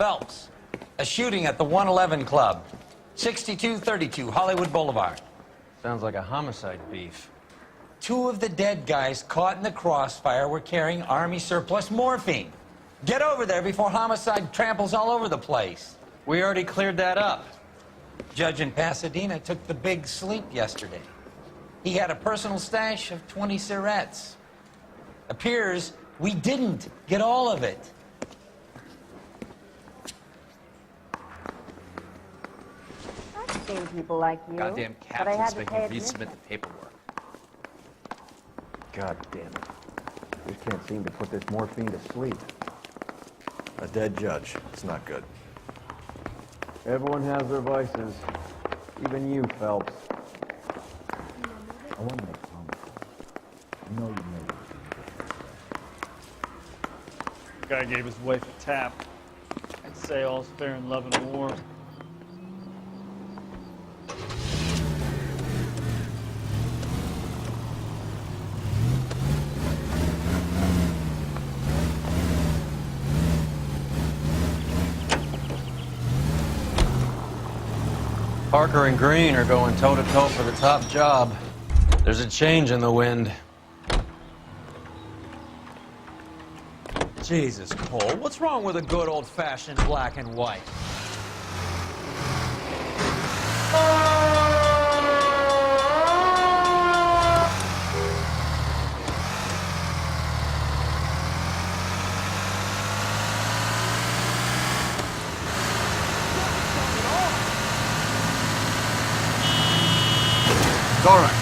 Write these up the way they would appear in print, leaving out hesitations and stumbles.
Phelps, a shooting at the 111 Club, 6232 Hollywood Boulevard. Sounds like a homicide beef. Two of the dead guys caught in the crossfire were carrying Army surplus morphine. Get over there before homicide tramples all over the place. We already cleared that up. Judge in Pasadena took the big sleep yesterday. He had a personal stash of 20 cigarettes. Appears we didn't get all of it. I've seen people like you. Goddamn but I had captains to make pay me admission. resubmit the paperwork. God damn it. Just can't seem to put this morphine to sleep. A dead judge. It's not good. Everyone has their vices. Even you, Phelps. I want to make promises. I know you made it. The guy gave his wife a tap. I'd say all's fair in love and war. Parker and Green are going toe-to-toe for the top job. There's a change in the wind. Jesus, Cole, what's wrong with a good old-fashioned black and white? It's all right.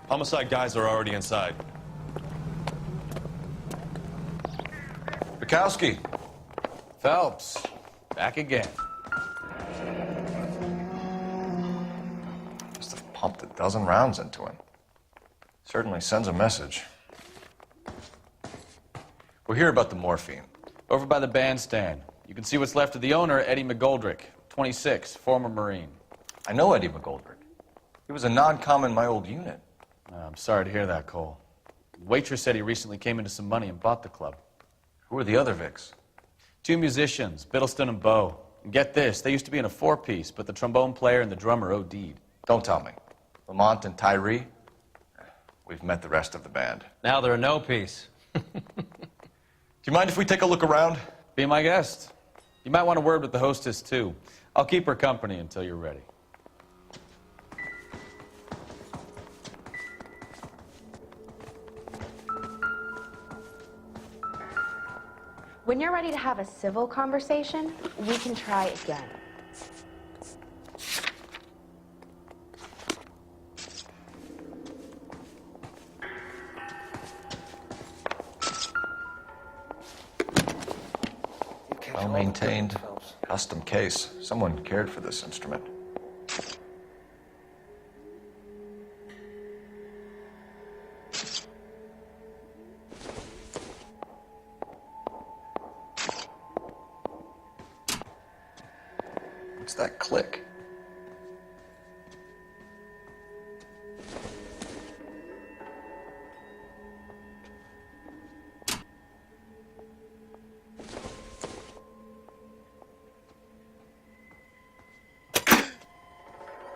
Homicide guys are already inside. Bukowski. Phelps, back again. Must have pumped a dozen rounds into him. Certainly sends a message. We're here about the morphine. Over by the bandstand. You can see what's left of the owner, Eddie McGoldrick, 26, former Marine. I know Eddie McGoldrick. He was a non-com in my old unit. I'm sorry to hear that, Cole. The waitress said he recently came into some money and bought the club. Who are the other Vics? Two musicians, Biddleston and Bowe. And get this, they used to be in a four-piece, but the trombone player and the drummer OD'd. Don't tell me. Lamont and Tyree? We've met the rest of the band. Now they're a no-piece. Do you mind if we take a look around? Be my guest. You might want a word with the hostess, too. I'll keep her company until you're ready. When you're ready to have a civil conversation, we can try again. Well maintained, custom case. Someone cared for this instrument. What's that click?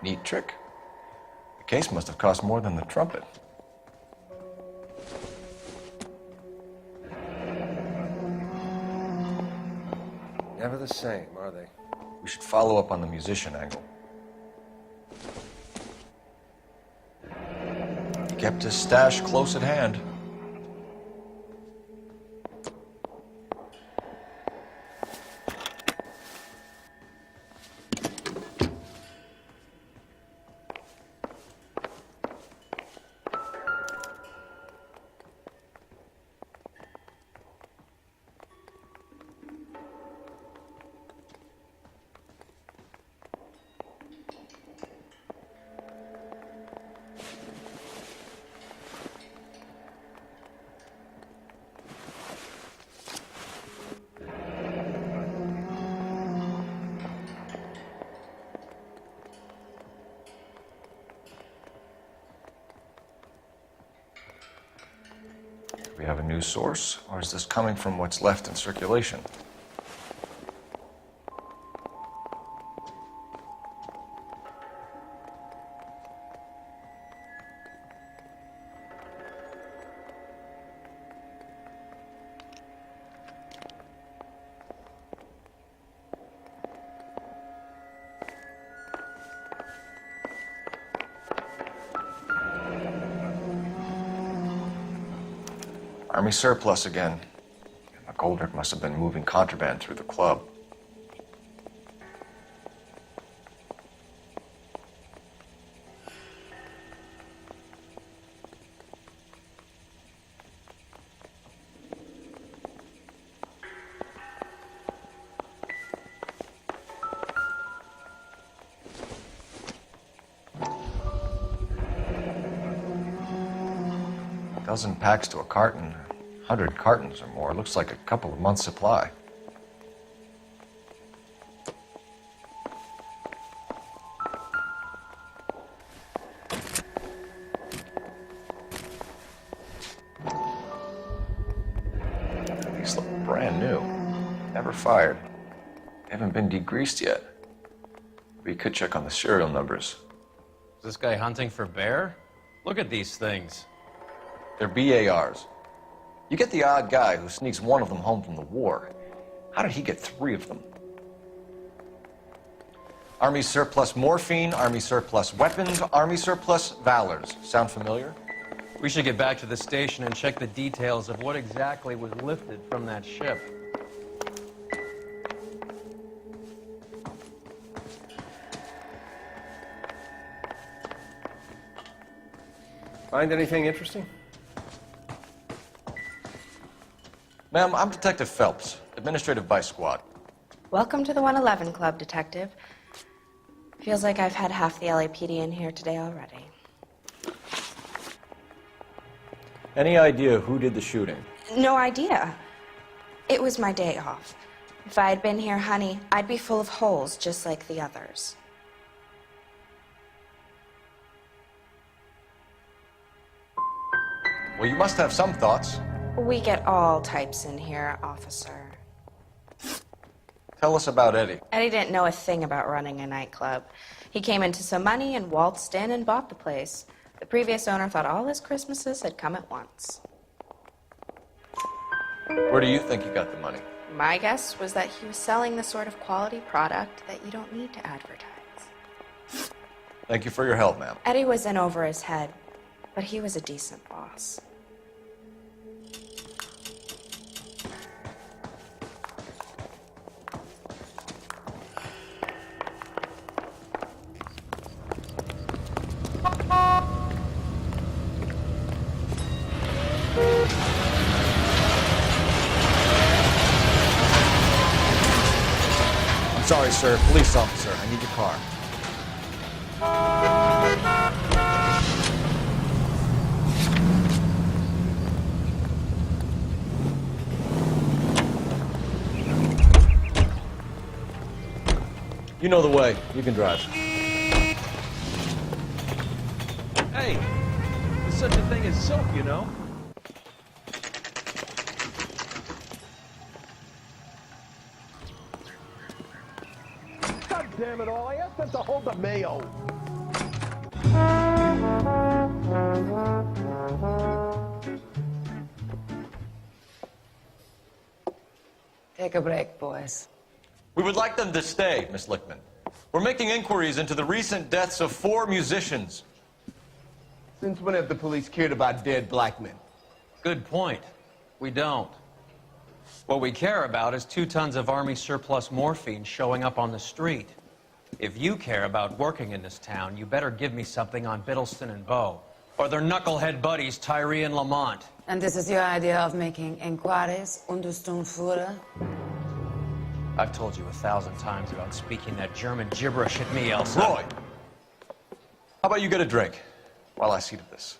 Neat trick. The case must have cost more than the trumpet. Never the same, are they? We should follow up on the musician angle. He kept his stash close at hand. Do we have a new source, or is this coming from what's left in circulation? Army surplus again. McGoldrick must have been moving contraband through the club. A dozen packs to a carton. 100 cartons or more. Looks like a couple of months' supply. These look brand new. Never fired. They haven't been degreased yet. We could check on the serial numbers. Is this guy hunting for bear? Look at these things. They're BARs. You get the odd guy who sneaks one of them home from the war. How did he get 3 of them? Army surplus morphine, Army surplus weapons, Army surplus valors. Sound familiar? We should get back to the station and check the details of what exactly was lifted from that ship. Find anything interesting? Ma'am, I'm Detective Phelps, Administrative Vice Squad. Welcome to the 111 Club, Detective. Feels like I've had half the LAPD in here today already. Any idea who did the shooting? No idea. It was my day off. If I had been here, honey, I'd be full of holes just like the others. Well, you must have some thoughts. We get all types in here, officer. Tell us about Eddie. Eddie didn't know a thing about running a nightclub. He came into some money and waltzed in and bought the place. The previous owner thought all his Christmases had come at once. Where do you think he got the money? My guess was that he was selling the sort of quality product that you don't need to advertise. Thank you for your help, ma'am. Eddie was in over his head, but he was a decent boss. Sorry, sir. Police officer. I need your car. You know the way. You can drive. Hey, there's such a thing as soap, you know? God damn it all, I asked them to hold the mayo. Take a break, boys. We would like them to stay, Miss Lichtman. We're making inquiries into the recent deaths of 4 musicians. Since when have the police cared about dead black men? Good point. We don't. What we care about is 2 tons of Army surplus morphine showing up on the street. If you care about working in this town, you better give me something on Biddleston and Bow, or their knucklehead buddies, Tyree and Lamont. And this is your idea of making inquiries, Unterstundenführer? I've told you 1,000 times about speaking that German gibberish at me, Elsa. Roy! How about you get a drink while I see to this?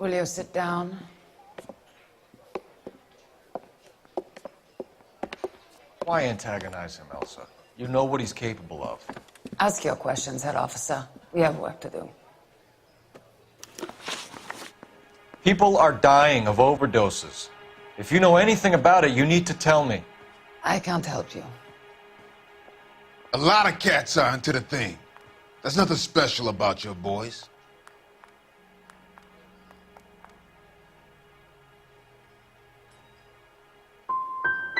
Will you sit down? Why antagonize him, Elsa? You know what he's capable of. Ask your questions, head officer. We have work to do. People are dying of overdoses. If you know anything about it, you need to tell me. I can't help you. A lot of cats are into the thing. There's nothing special about your boys.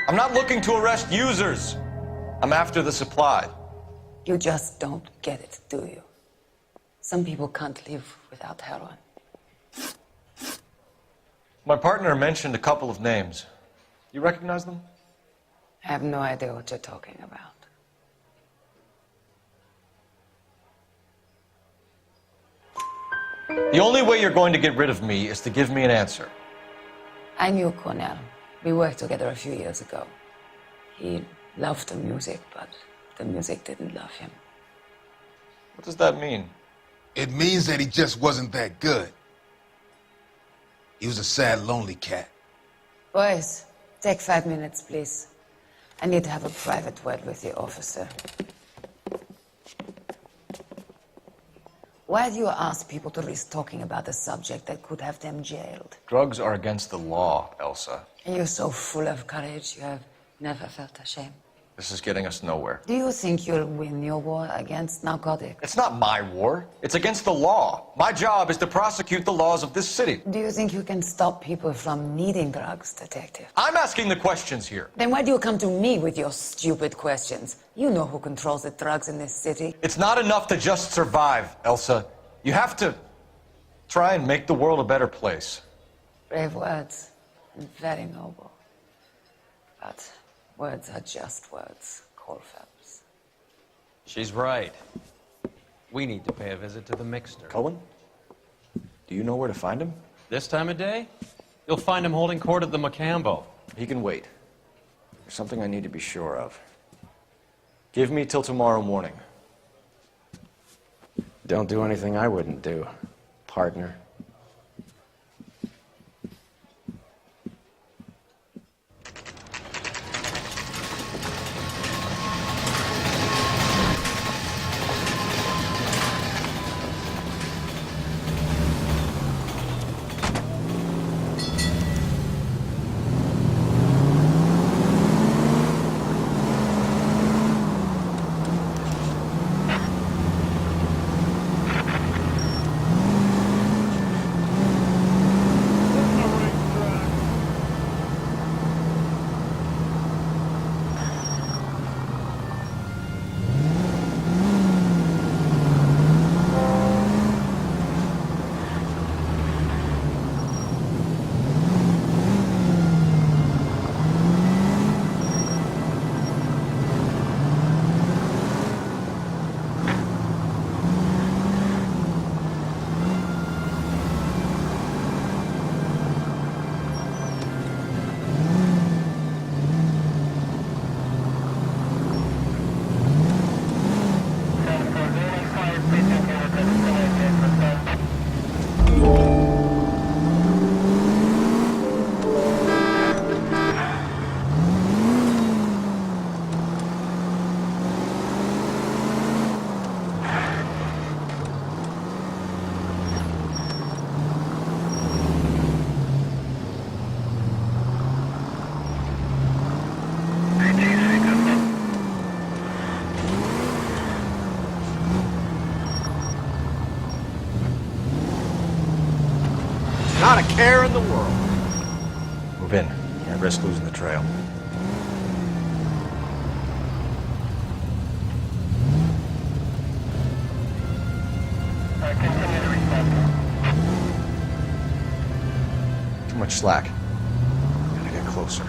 I'm not looking to arrest users. I'm after the supply. You just don't get it, do you? Some people can't live without heroin. My partner mentioned a couple of names. You recognize them? I have no idea what you're talking about. The only way you're going to get rid of me is to give me an answer. I knew Cornell. We worked together a few years ago. He loved the music, but the music didn't love him. What does that mean? It means that he just wasn't that good. He was a sad, lonely cat. Boys, take 5 minutes, please. I need to have a private word with the officer. Why do you ask people to risk talking about a subject that could have them jailed? Drugs are against the law, Elsa. And you're so full of courage, you have never felt ashamed. This is getting us nowhere. Do you think you'll win your war against narcotics? It's not my war. It's against the law. My job is to prosecute the laws of this city. Do you think you can stop people from needing drugs, detective? I'm asking the questions here. Then why do you come to me with your stupid questions? You know who controls the drugs in this city. It's not enough to just survive, Elsa. You have to try and make the world a better place. Brave words, and very noble. But words are just words, Cole Phelps. She's right. We need to pay a visit to the mixer. Cohen? Do you know where to find him? This time of day, you'll find him holding court at the Macambo. He can wait. There's something I need to be sure of. Give me till tomorrow morning. Don't do anything I wouldn't do, partner. Move in. Can't risk losing the trail. Too much slack. Gotta get closer.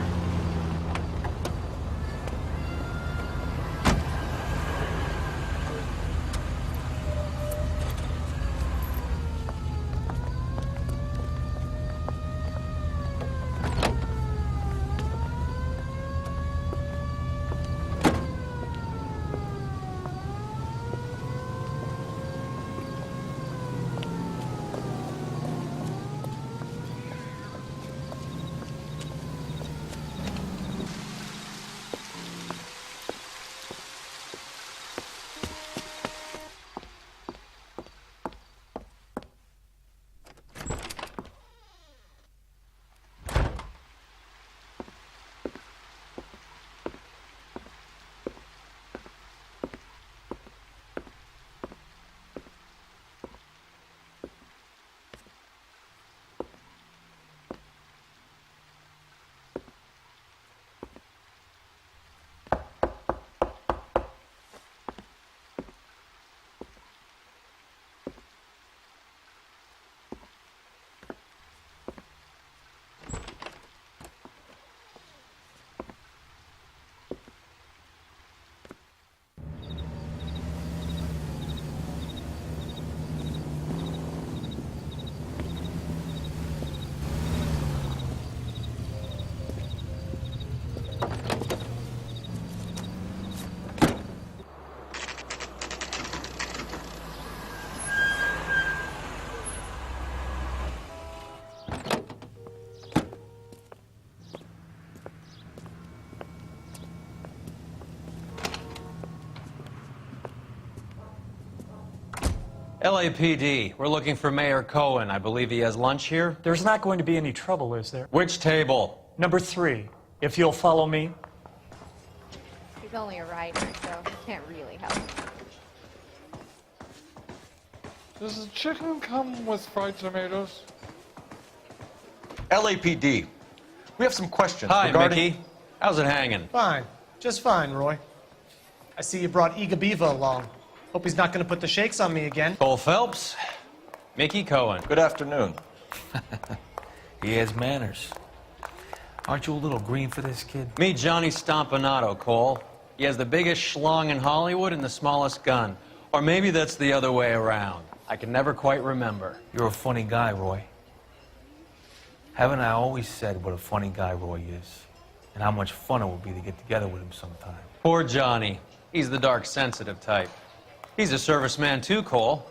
LAPD, we're looking for Mayor Cohen. I believe he has lunch here. There's not going to be any trouble, is there? Which table? Number 3, if you'll follow me. He's only a writer, so he can't really help. Does the chicken come with fried tomatoes? LAPD, we have some questions Hi, regarding... Mickey. How's it hanging? Fine. Just fine, Roy. I see you brought Iga Beaver along. Hope he's not going to put the shakes on me again. Cole Phelps, Mickey Cohen. Good afternoon. He has manners. Aren't you a little green for this kid? Meet Johnny Stompanato, Cole. He has the biggest schlong in Hollywood and the smallest gun. Or maybe that's the other way around. I can never quite remember. You're a funny guy, Roy. Haven't I always said what a funny guy Roy is? And how much fun it would be to get together with him sometime. Poor Johnny. He's the dark, sensitive type. He's a serviceman too, Cole.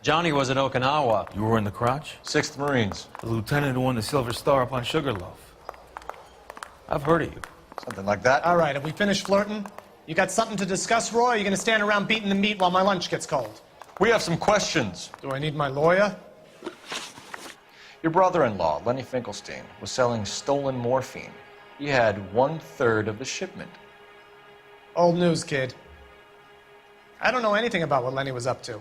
Johnny was at Okinawa. You were in the crotch? 6th Marines. The lieutenant who won the Silver Star up on Sugarloaf. I've heard of you. Something like that. All right, have we finished flirting? You got something to discuss, Roy, or are you going to stand around beating the meat while my lunch gets cold? We have some questions. Do I need my lawyer? Your brother-in-law, Lenny Finkelstein, was selling stolen morphine. He had 1/3 of the shipment. Old news, kid. I don't know anything about what Lenny was up to.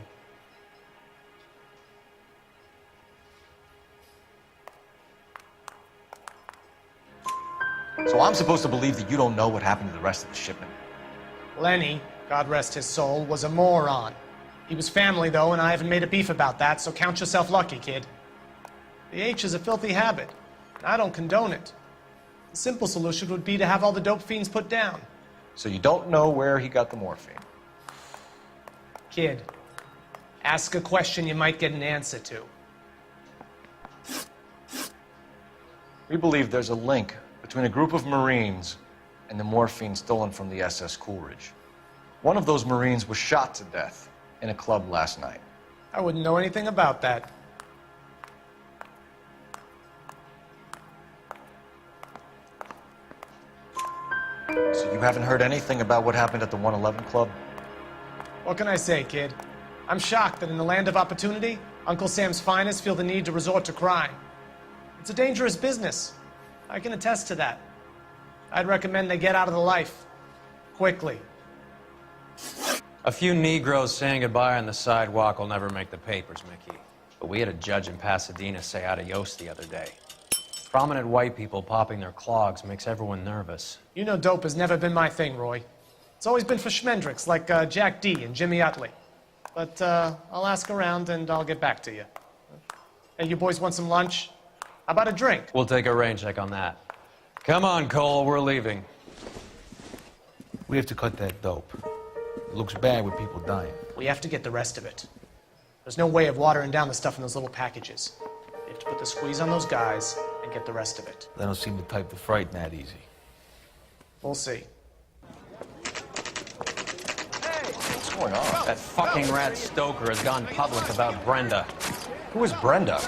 So I'm supposed to believe that you don't know what happened to the rest of the shipment? Lenny, God rest his soul, was a moron. He was family, though, and I haven't made a beef about that, so count yourself lucky, kid. The H is a filthy habit, and I don't condone it. The simple solution would be to have all the dope fiends put down. So you don't know where he got the morphine? Kid, ask a question you might get an answer to. We believe there's a link between a group of Marines and the morphine stolen from the SS Coolidge. One of those Marines was shot to death in a club last night. I wouldn't know anything about that. So you haven't heard anything about what happened at the 111 Club? What can I say, kid? I'm shocked that in the land of opportunity, Uncle Sam's finest feel the need to resort to crime. It's a dangerous business. I can attest to that. I'd recommend they get out of the life. Quickly. A few Negroes saying goodbye on the sidewalk will never make the papers, Mickey. But we had a judge in Pasadena say adios the other day. Prominent white people popping their clogs makes everyone nervous. You know dope has never been my thing, Roy. It's always been for schmendricks like Jack D and Jimmy Utley. But I'll ask around and I'll get back to you. Hey, you boys want some lunch? How about a drink? We'll take a rain check on that. Come on, Cole, we're leaving. We have to cut that dope. It looks bad with people dying. We have to get the rest of it. There's no way of watering down the stuff in those little packages. We have to put the squeeze on those guys and get the rest of it. They don't seem the type to frighten that easy. We'll see. What's going on? That fucking rat Stoker has gone public about Brenda. Who is Brenda?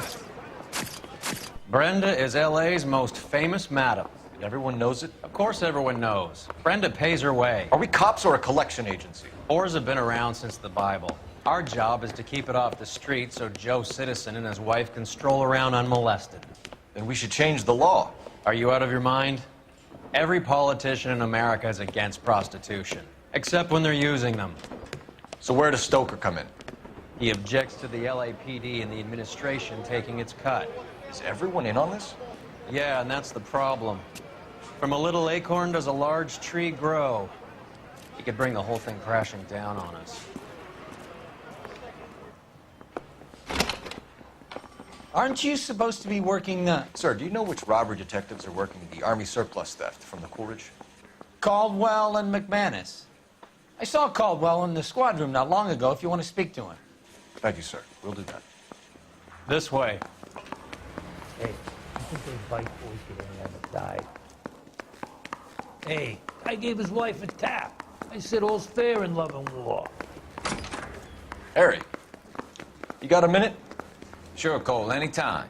Brenda is L.A.'s most famous madam. And everyone knows it? Of course everyone knows. Brenda pays her way. Are we cops or a collection agency? Whores have been around since the Bible. Our job is to keep it off the street so Joe Citizen and his wife can stroll around unmolested. Then we should change the law. Are you out of your mind? Every politician in America is against prostitution, except when they're using them. So where does Stoker come in? He objects to the LAPD and the administration taking its cut. Is everyone in on this? Yeah, and that's the problem. From a little acorn does a large tree grow. He could bring the whole thing crashing down on us. Aren't you supposed to be working, Sir, do you know which robbery detectives are working the Army surplus theft from the Coolidge? Caldwell and McManus? I saw Caldwell in the squad room not long ago if you want to speak to him. Thank you, sir. We'll do that. This way. Hey, I think those white boys get any of it died. Hey, I gave his wife a tap. I said all's fair in love and war. Harry, you got a minute? Sure, Cole, anytime.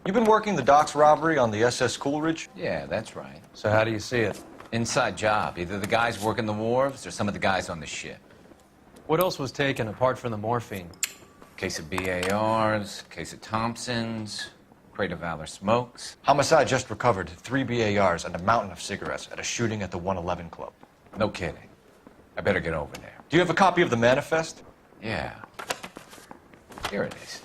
You've been working the docks robbery on the SS Coolidge? Yeah, that's right. So how do you see it? Inside job. Either the guys working the wharves or some of the guys on the ship. What else was taken apart from the morphine? Case of BARs, case of Thompsons, crate of Valor smokes. Homicide just recovered 3 BARs and a mountain of cigarettes at a shooting at the 111 Club. No kidding. I better get over there. Do you have a copy of the manifest? Yeah. Here it is.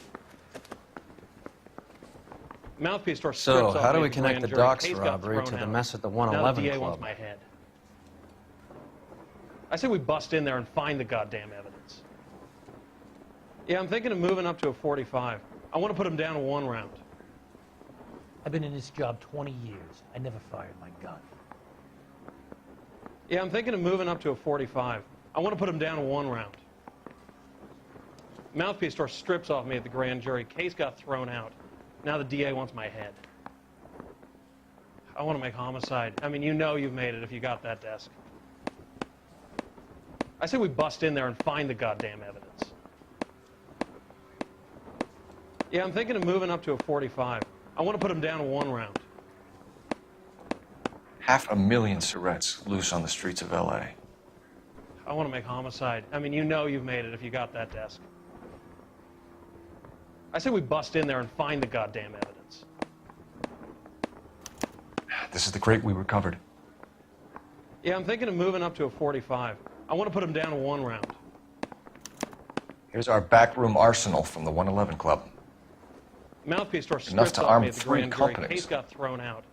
Mouthpiece store So, strips how off do me we at connect grand the jury. docks Case got robbery thrown to the out. mess at the Now 111 the DA Club? wants my head. I say we bust in there and find the goddamn evidence. Yeah, I'm thinking of moving up to a 45. I want to put him down to 1 round. I've been in this job 20 years. I never fired my gun. Yeah, I'm thinking of moving up to a 45. I want to put him down to 1 round. Mouthpiece store strips off me at the grand jury. Case got thrown out. Now the DA wants my head. I want to make homicide. I mean, you know you've made it if you got that desk. I say we bust in there and find the goddamn evidence. Yeah, I'm thinking of moving up to a 45. I want to put him down to 1 round. 500,000 cigarettes loose on the streets of L.A. I want to make homicide. I mean, you know you've made it if you got that desk. I say we bust in there and find the goddamn evidence. This is the crate we recovered. Yeah, I'm thinking of moving up to a 45. I want to put him down to 1 round. Here's our backroom arsenal from the 111 Club. Mouthpiece store Enough strips to off arm me at the 3 grand jury. companies. Case got thrown out.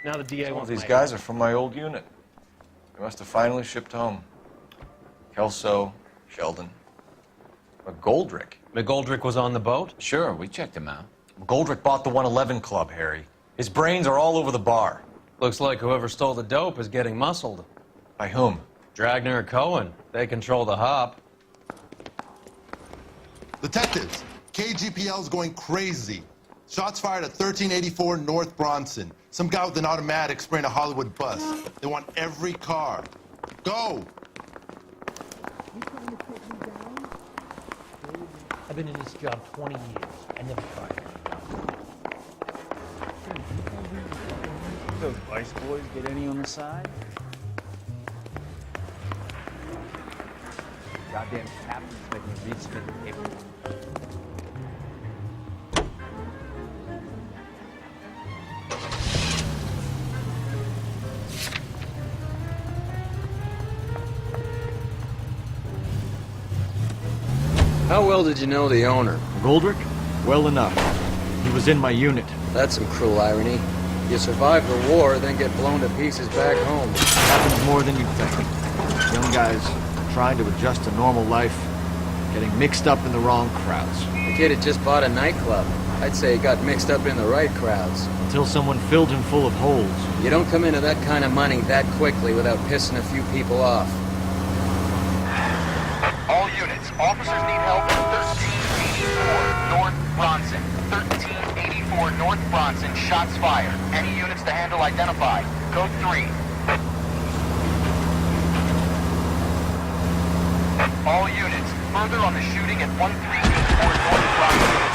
Now the DA Some wants of these my guys head. are from my old unit. They must have finally shipped home. Kelso, Sheldon, McGoldrick. McGoldrick was on the boat? Sure, we checked him out. McGoldrick bought the 111 Club, Harry. His brains are all over the bar. Looks like whoever stole the dope is getting muscled. By whom? Dragner or Cohen. They control the hop. Detectives, KGPL's going crazy. Shots fired at 1384 North Bronson. Some guy with an automatic spraying a Hollywood bus. They want every car. Go! I've been in this job 20 years. I never fired my gun. Those vice boys get any on the side? Goddamn captain's making me read some of the paper. How well did you know the owner? Goldrick? Well enough. He was in my unit. That's some cruel irony. You survive the war, then get blown to pieces back home. Happens more than you think. Young guys trying to adjust to normal life, getting mixed up in the wrong crowds. The kid had just bought a nightclub. I'd say he got mixed up in the right crowds. Until someone filled him full of holes. You don't come into that kind of money that quickly without pissing a few people off. All units, officers need help at 1384 North Bronson. 1384 North Bronson, shots fired. Any units to handle identified. Code 3. All units, further on the shooting at 1384 North Bronson.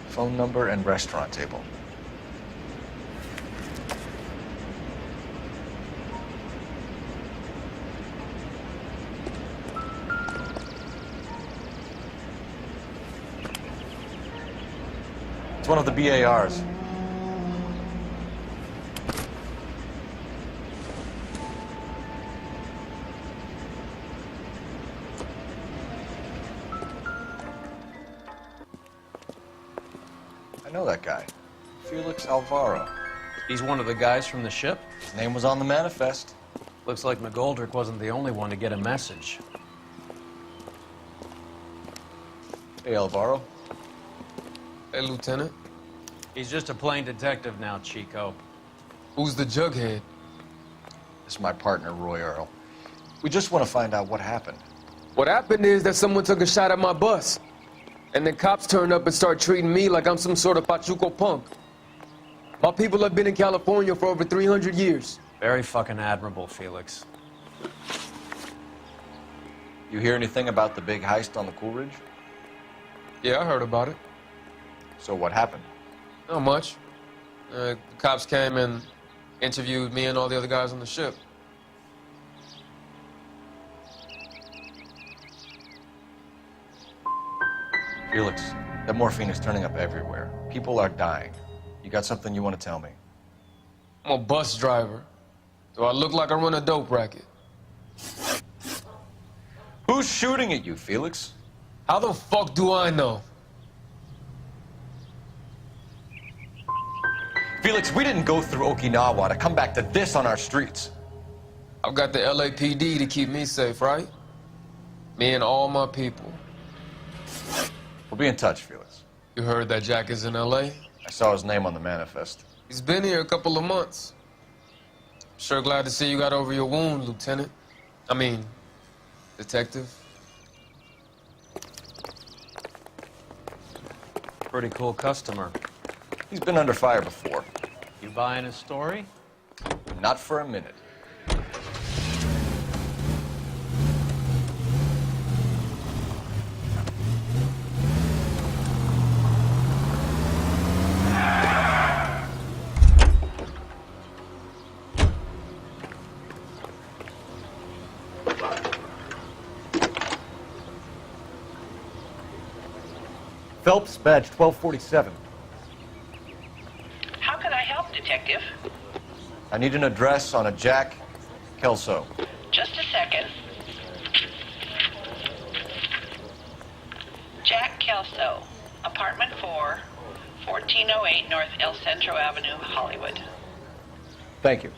Phone number and restaurant table. It's one of the BARs. I know that guy. Felix Alvaro. He's one of the guys from the ship? His name was on the manifest. Looks like McGoldrick wasn't the only one to get a message. Hey, Alvaro. Hey, Lieutenant. He's just a plain detective now, Chico. Who's the jughead? This is my partner, Roy Earl. We just want to find out what happened. What happened is that someone took a shot at my bus. And then cops turned up and started treating me like I'm some sort of Pachuco punk. My people have been in California for over 300 years. Very fucking admirable, Felix. You hear anything about the big heist on the Coolidge? Yeah, I heard about it. So what happened? Not much. The cops came and interviewed me and all the other guys on the ship. Felix, that morphine is turning up everywhere. People are dying. You got something you want to tell me? I'm a bus driver. Do I look like I run a dope racket? Who's shooting at you, Felix? How the fuck do I know? Felix, we didn't go through Okinawa to come back to this on our streets. I've got the LAPD to keep me safe, right? Me and all my people. We'll be in touch, Felix. You heard that Jack is in LA? I saw his name on the manifest. He's been here a couple of months. Sure glad to see you got over your wound, Lieutenant. I mean, Detective. Pretty cool customer. He's been under fire before. You buying his story? Not for a minute. Phelps, badge 1247. How can I help, Detective? I need an address on a Jack Kelso. Just a second. Jack Kelso, apartment 4, 1408 North El Centro Avenue, Hollywood. Thank you.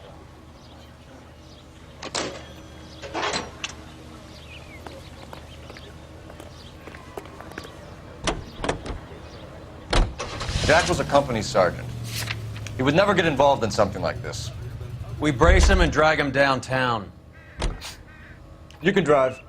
Jack was a company sergeant. He would never get involved in something like this. We brace him and drag him downtown. You can drive.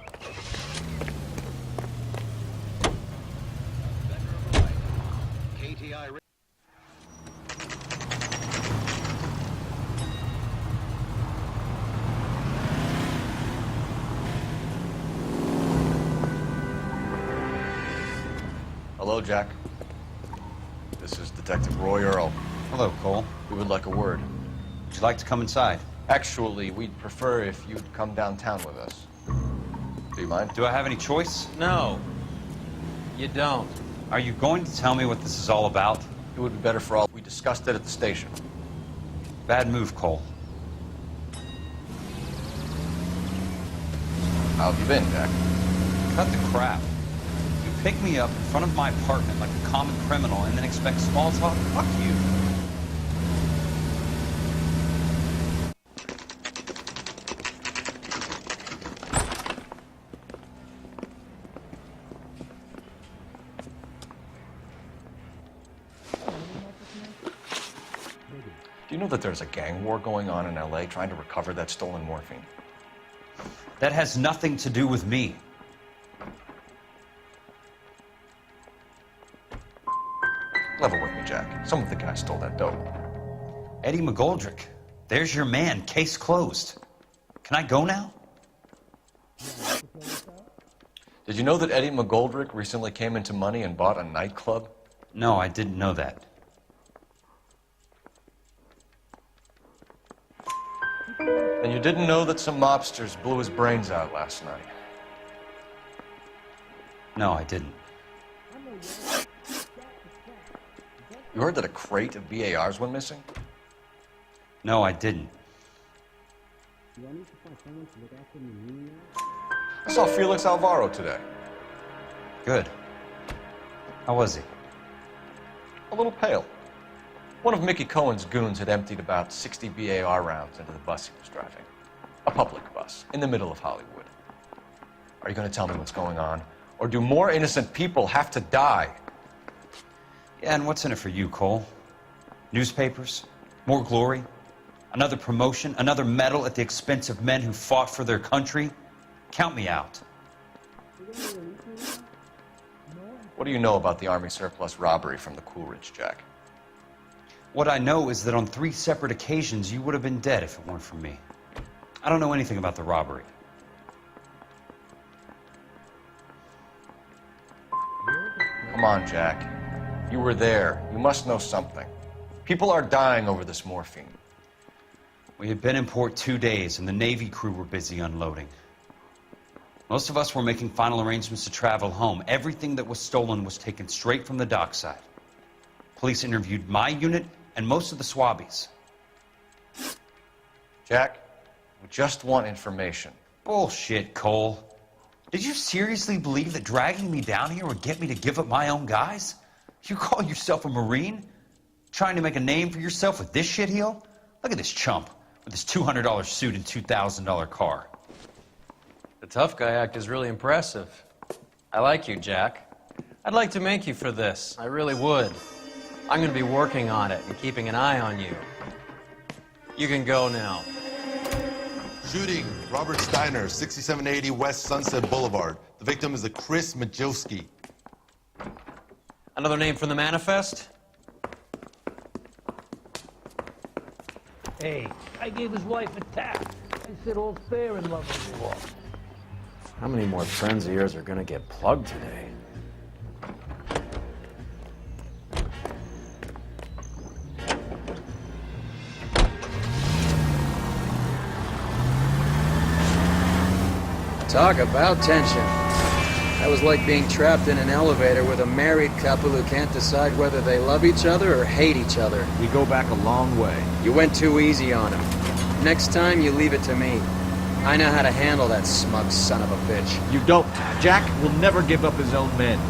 Hello, Jack. This is Detective Roy Earl. Hello, Cole. We would like a word. Would you like to come inside? Actually, we'd prefer if you'd come downtown with us. Do you mind? Do I have any choice? No. You don't. Are you going to tell me what this is all about? It would be better for all. We discussed it at the station. Bad move, Cole. How have you been, Jack? Cut the crap. You pick me up in front of my apartment like a common criminal and then expect small talk? Fuck you. Do you know that there's a gang war going on in L.A. trying to recover that stolen morphine? That has nothing to do with me. Level with me, Jack. Some of the guys stole that dope. Eddie McGoldrick. There's your man. Case closed. Can I go now? Did you know that Eddie McGoldrick recently came into money and bought a nightclub? No, I didn't know that. And you didn't know that some mobsters blew his brains out last night? No, I didn't. You heard that a crate of BARs went missing? No, I didn't. I saw Felix Alvaro today. Good. How was he? A little pale. One of Mickey Cohen's goons had emptied about 60 BAR rounds into the bus he was driving. A public bus, in the middle of Hollywood. Are you going to tell me what's going on? Or do more innocent people have to die? Yeah, and what's in it for you, Cole? Newspapers? More glory? Another promotion? Another medal at the expense of men who fought for their country? Count me out. What do you know about the Army surplus robbery from the Coolidge, Jack? What I know is that on 3 separate occasions, you would have been dead if it weren't for me. I don't know anything about the robbery. Come on, Jack. You were there. You must know something. People are dying over this morphine. We had been in port 2 days, and the Navy crew were busy unloading. Most of us were making final arrangements to travel home. Everything that was stolen was taken straight from the dockside. Police interviewed my unit and most of the swabbies. Jack, we just want information. Bullshit, Cole. Did you seriously believe that dragging me down here would get me to give up my own guys? You call yourself a Marine? Trying to make a name for yourself with this shitheel? Look at this chump with his $200 suit and $2,000 car. The tough guy act is really impressive. I like you, Jack. I'd like to make you for this. I really would. I'm going to be working on it and keeping an eye on you. You can go now. Shooting, Robert Steiner, 6780 West Sunset Boulevard. The victim is a Chris Majowski. Another name from the manifest? Hey, I gave his wife a tap. I said all's fair in love and war. How many more friends of yours are gonna get plugged today? Talk about tension. That was like being trapped in an elevator with a married couple who can't decide whether they love each other or hate each other. We go back a long way. You went too easy on him. Next time, you leave it to me. I know how to handle that smug son of a bitch. You don't. Jack will never give up his own men.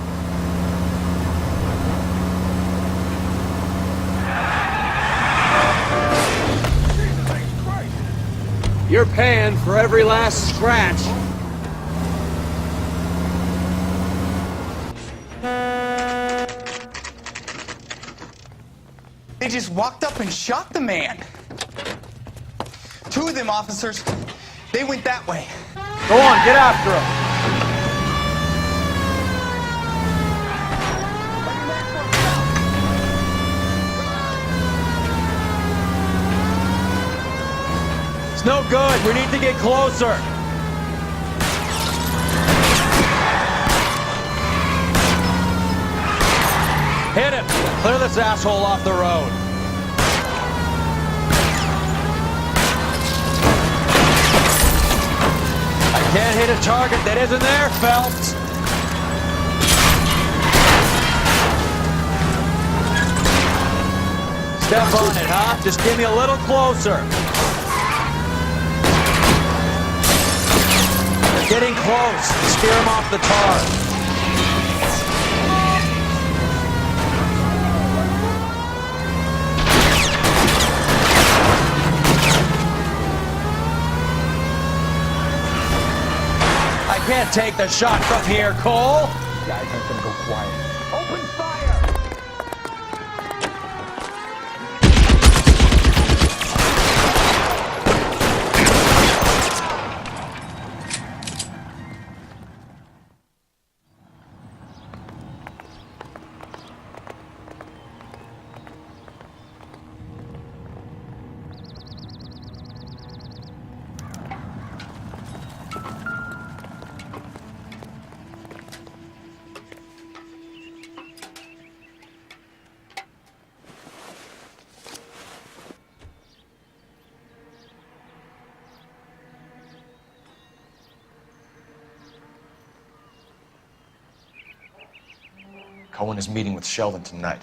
You're paying for every last scratch. They just walked up and shot the man. 2 of them officers, they went that way. Go on, get after him. It's no good. We need to get closer. Hit him. Clear this asshole off the road. I can't hit a target that isn't there, Phelps. Step on it, huh? Just give me a little closer. They're getting close. Steer him off the tar. I can't take the shot from here, Cole. Guys aren't gonna go quiet. Open fire! Cohen is meeting with Sheldon tonight.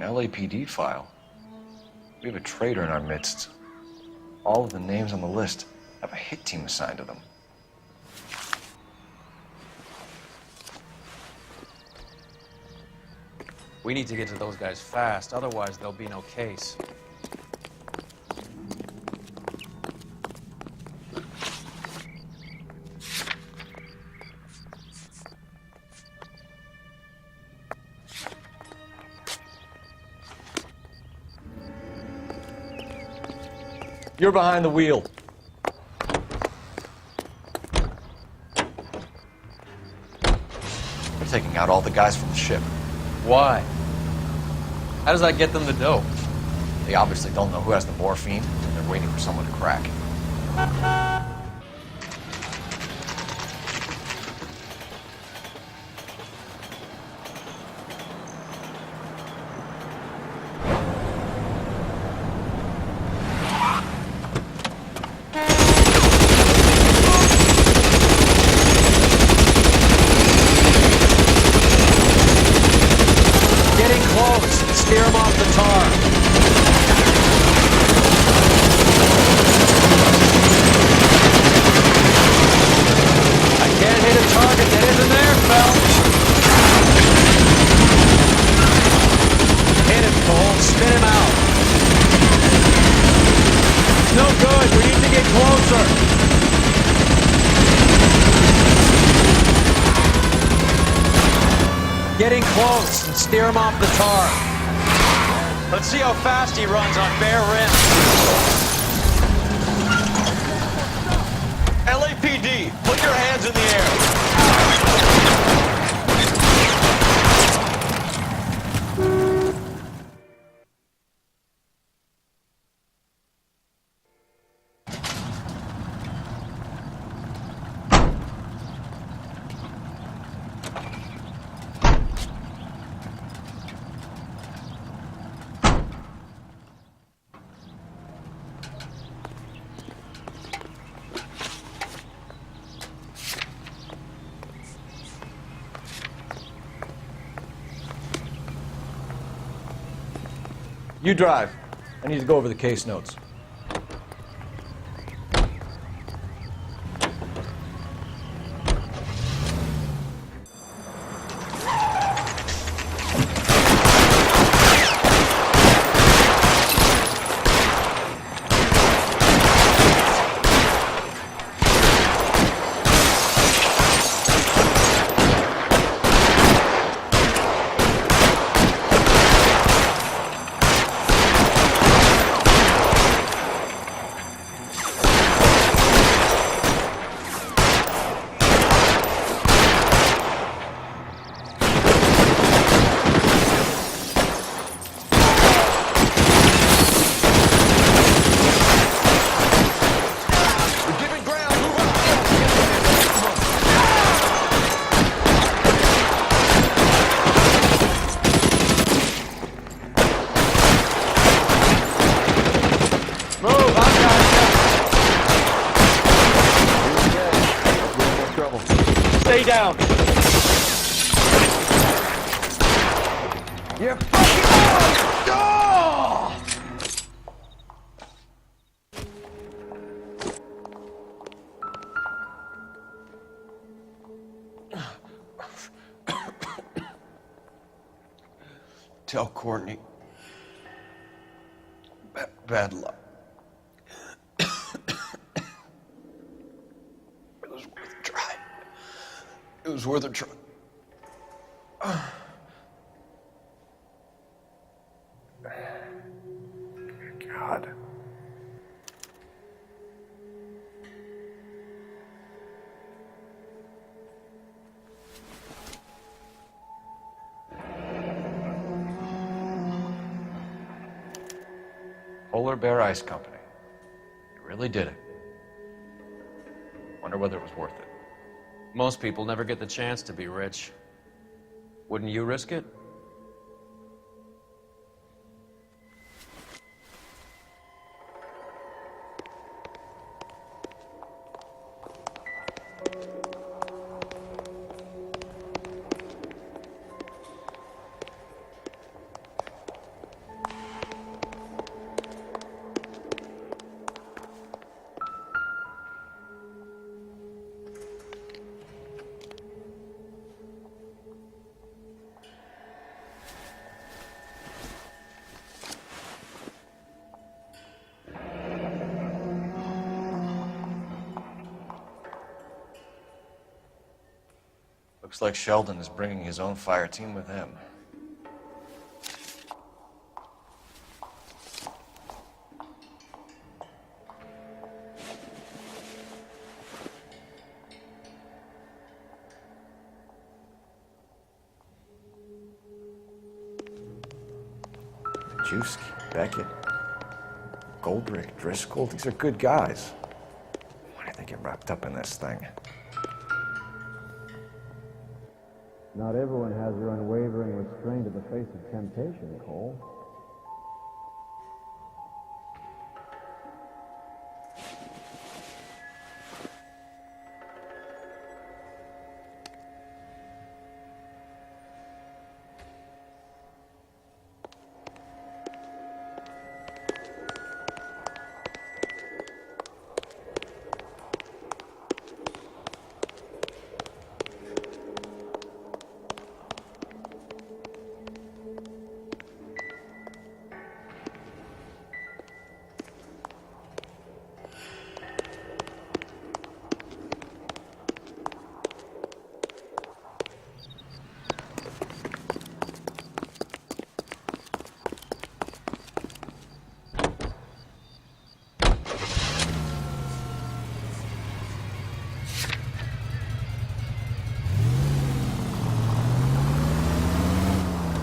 An LAPD file? We have a traitor in our midst. All of the names on the list have a hit team assigned to them. We need to get to those guys fast, otherwise there'll be no case. You're behind the wheel. They're taking out all the guys from the ship. Why? How does that get them the dope? They obviously don't know who has the morphine, and they're waiting for someone to crack. Steer him off the tar. I can't hit a target that isn't there, Phelps. Hit him, Cole. Spin him out. No good. We need to get closer. Getting close and steer him off the tar. Let's see how fast he runs on bare rim. LAPD, put your hands in the air. You drive. I need to go over the case notes. Stay down. You're fucking oh! Tell Courtney. Bad luck. It was worth a try. It was worth a try. God. Polar Bear Ice Company. You really did it. Wonder whether it was worth it. Most people never get the chance to be rich. Wouldn't you risk it? Looks like Sheldon is bringing his own fire team with him. Majewski, Beckett, Goldrick, Driscoll, these are good guys. Why did they get wrapped up in this thing? Not everyone has their unwavering restraint in the face of temptation, Cole.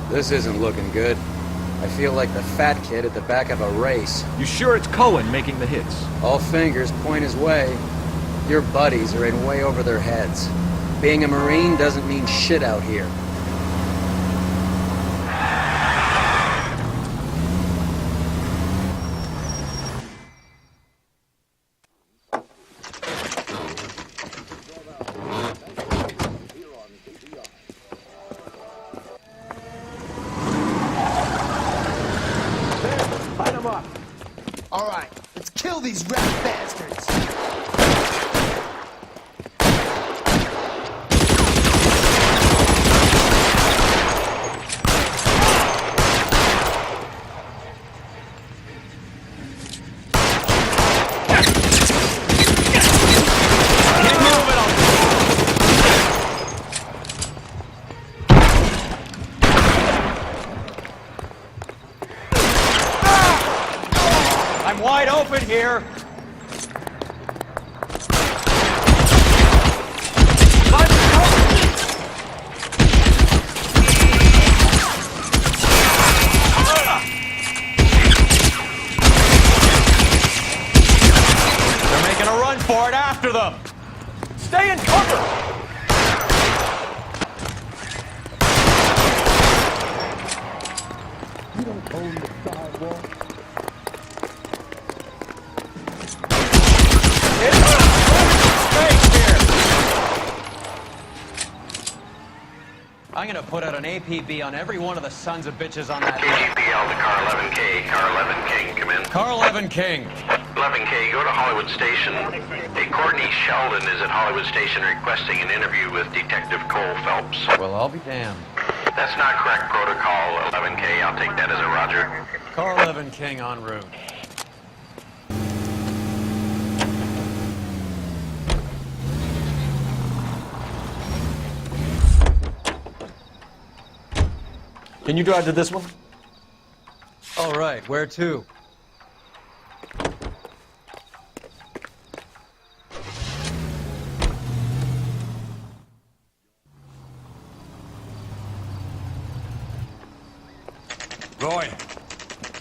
This isn't looking good. I feel like the fat kid at the back of a race. You sure it's Cohen making the hits? All fingers point his way. Your buddies are in way over their heads. Being a Marine doesn't mean shit out here. All right, let's kill these rat bastards. I'm wide open here. They're making a run for it after them. Stay in cover. You don't own the sidewalk. I'm gonna put out an APB on every one of the sons of bitches on that KGPL to car 11K. Car 11 King, come in. Car 11 King. 11K, go to Hollywood Station. Hey, Courtney Sheldon is at Hollywood Station requesting an interview with Detective Cole Phelps. Well, I'll be damned. That's not correct protocol, 11K. I'll take that as a roger. Car 11 King en route. Can you drive to this one? All right, where to? Roy,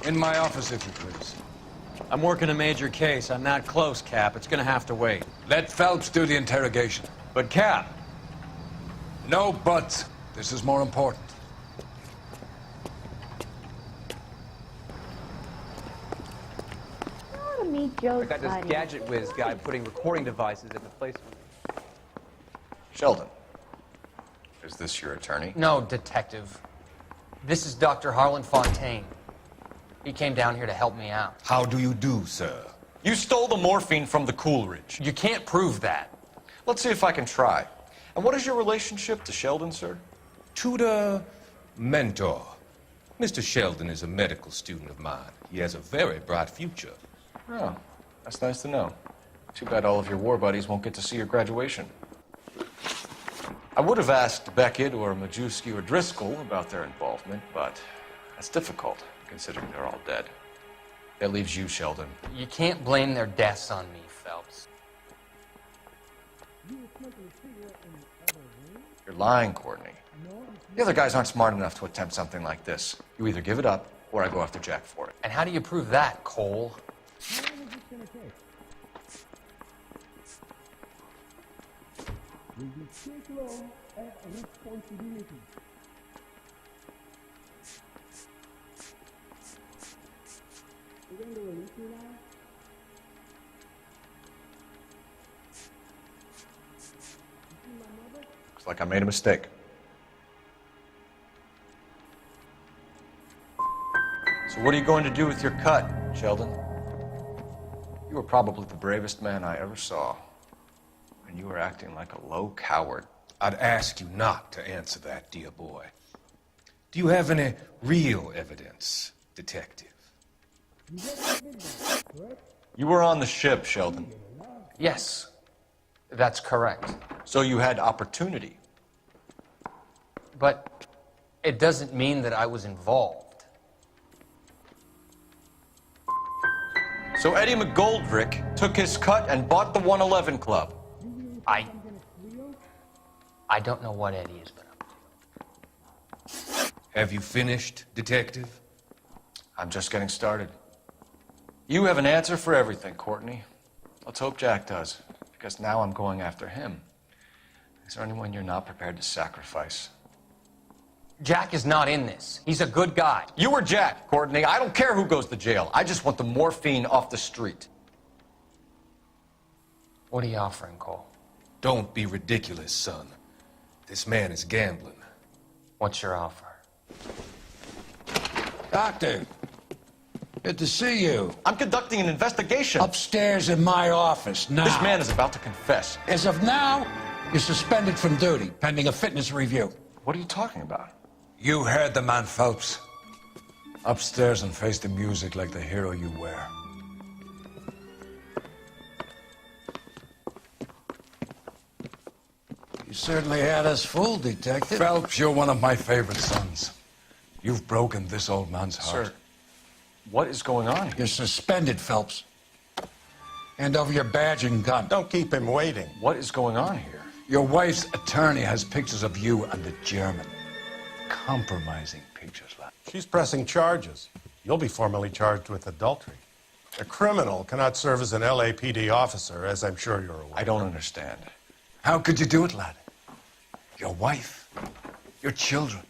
in my office, if you please. I'm working a major case. I'm not close, Cap. It's gonna have to wait. Let Phelps do the interrogation. But, Cap. No buts. This is more important. Meet Joe's I got this buddy. gadget whiz guy putting recording devices at the place. Sheldon, is this your attorney? No, detective. This is Dr. Harlan Fontaine. He came down here to help me out. How do you do, sir? You stole the morphine from the Coolidge. You can't prove that. Let's see if I can try. And what is your relationship to Sheldon, sir? Tutor, mentor. Mr. Sheldon is a medical student of mine. He has a very bright future. Oh, that's nice to know. Too bad all of your war buddies won't get to see your graduation. I would have asked Beckett or Majewski or Driscoll about their involvement, but that's difficult, considering they're all dead. That leaves you, Sheldon. You can't blame their deaths on me, Phelps. You're lying, Courtney. The other guys aren't smart enough to attempt something like this. You either give it up, or I go after Jack for it. And how do you prove that, Cole? Looks like I made a mistake. So what are you going to do with your cut, Sheldon? You were probably the bravest man I ever saw. And you were acting like a low coward. I'd ask you not to answer that, dear boy. Do you have any real evidence, detective? You were on the ship, Sheldon. Yes, that's correct. So you had opportunity. But it doesn't mean that I was involved. So Eddie McGoldrick took his cut and bought the 111 Club. I don't know what Eddie has been up to. Have you finished, detective? I'm just getting started. You have an answer for everything, Courtney. Let's hope Jack does, because now I'm going after him. Is there anyone you're not prepared to sacrifice? Jack is not in this. He's a good guy. You or Jack, Courtney. I don't care who goes to jail. I just want the morphine off the street. What are you offering, Cole? Don't be ridiculous, son. This man is gambling. What's your offer? Doctor, good to see you. I'm conducting an investigation. Upstairs in my office now. This man is about to confess. As of now, you're suspended from duty, pending a fitness review. What are you talking about? You heard the man, Phelps. Upstairs and face the music like the hero you were. You certainly had us fooled, Detective. Phelps, you're one of my favorite sons. You've broken this old man's heart. Sir, what is going on here? You're suspended, Phelps. Hand over your badge and gun. Don't keep him waiting. What is going on here? Your wife's attorney has pictures of you and the German. Compromising pictures, lad. She's pressing charges. You'll be formally charged with adultery. A criminal cannot serve as an LAPD officer, as I'm sure you're aware. I don't understand. How could you do it, lad? Your wife, your children,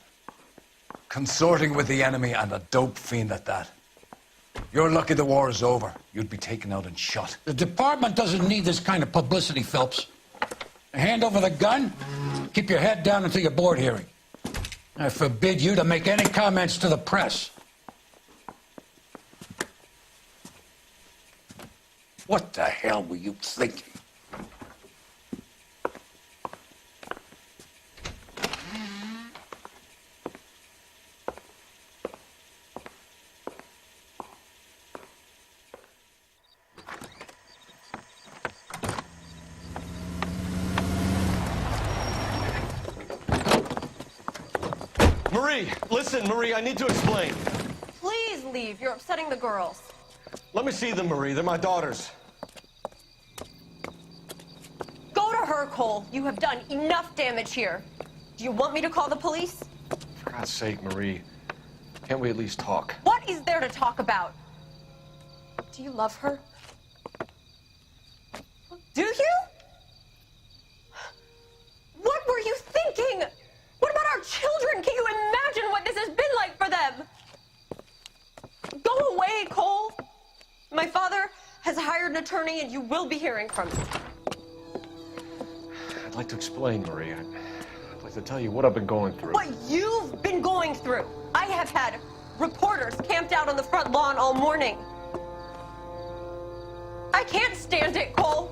consorting with the enemy and a dope fiend at that. You're lucky the war is over. You'd be taken out and shot. The department doesn't need this kind of publicity, Phelps. Hand over the gun, keep your head down until your board hearing. I forbid you to make any comments to the press. What the hell were you thinking? Marie, listen, Marie, I need to explain. Please leave. You're upsetting the girls. Let me see them, Marie. They're my daughters. Go to her, Cole. You have done enough damage here. Do you want me to call the police? For God's sake, Marie, can't we at least talk? What is there to talk about? Do you love her? Do you? What were you thinking? What about our children? Can you imagine what this has been like for them? Go away, Cole. My father has hired an attorney and you will be hearing from him. I'd like to explain, Marie. I'd like to tell you what I've been going through. What you've been going through. I have had reporters camped out on the front lawn all morning. I can't stand it, Cole.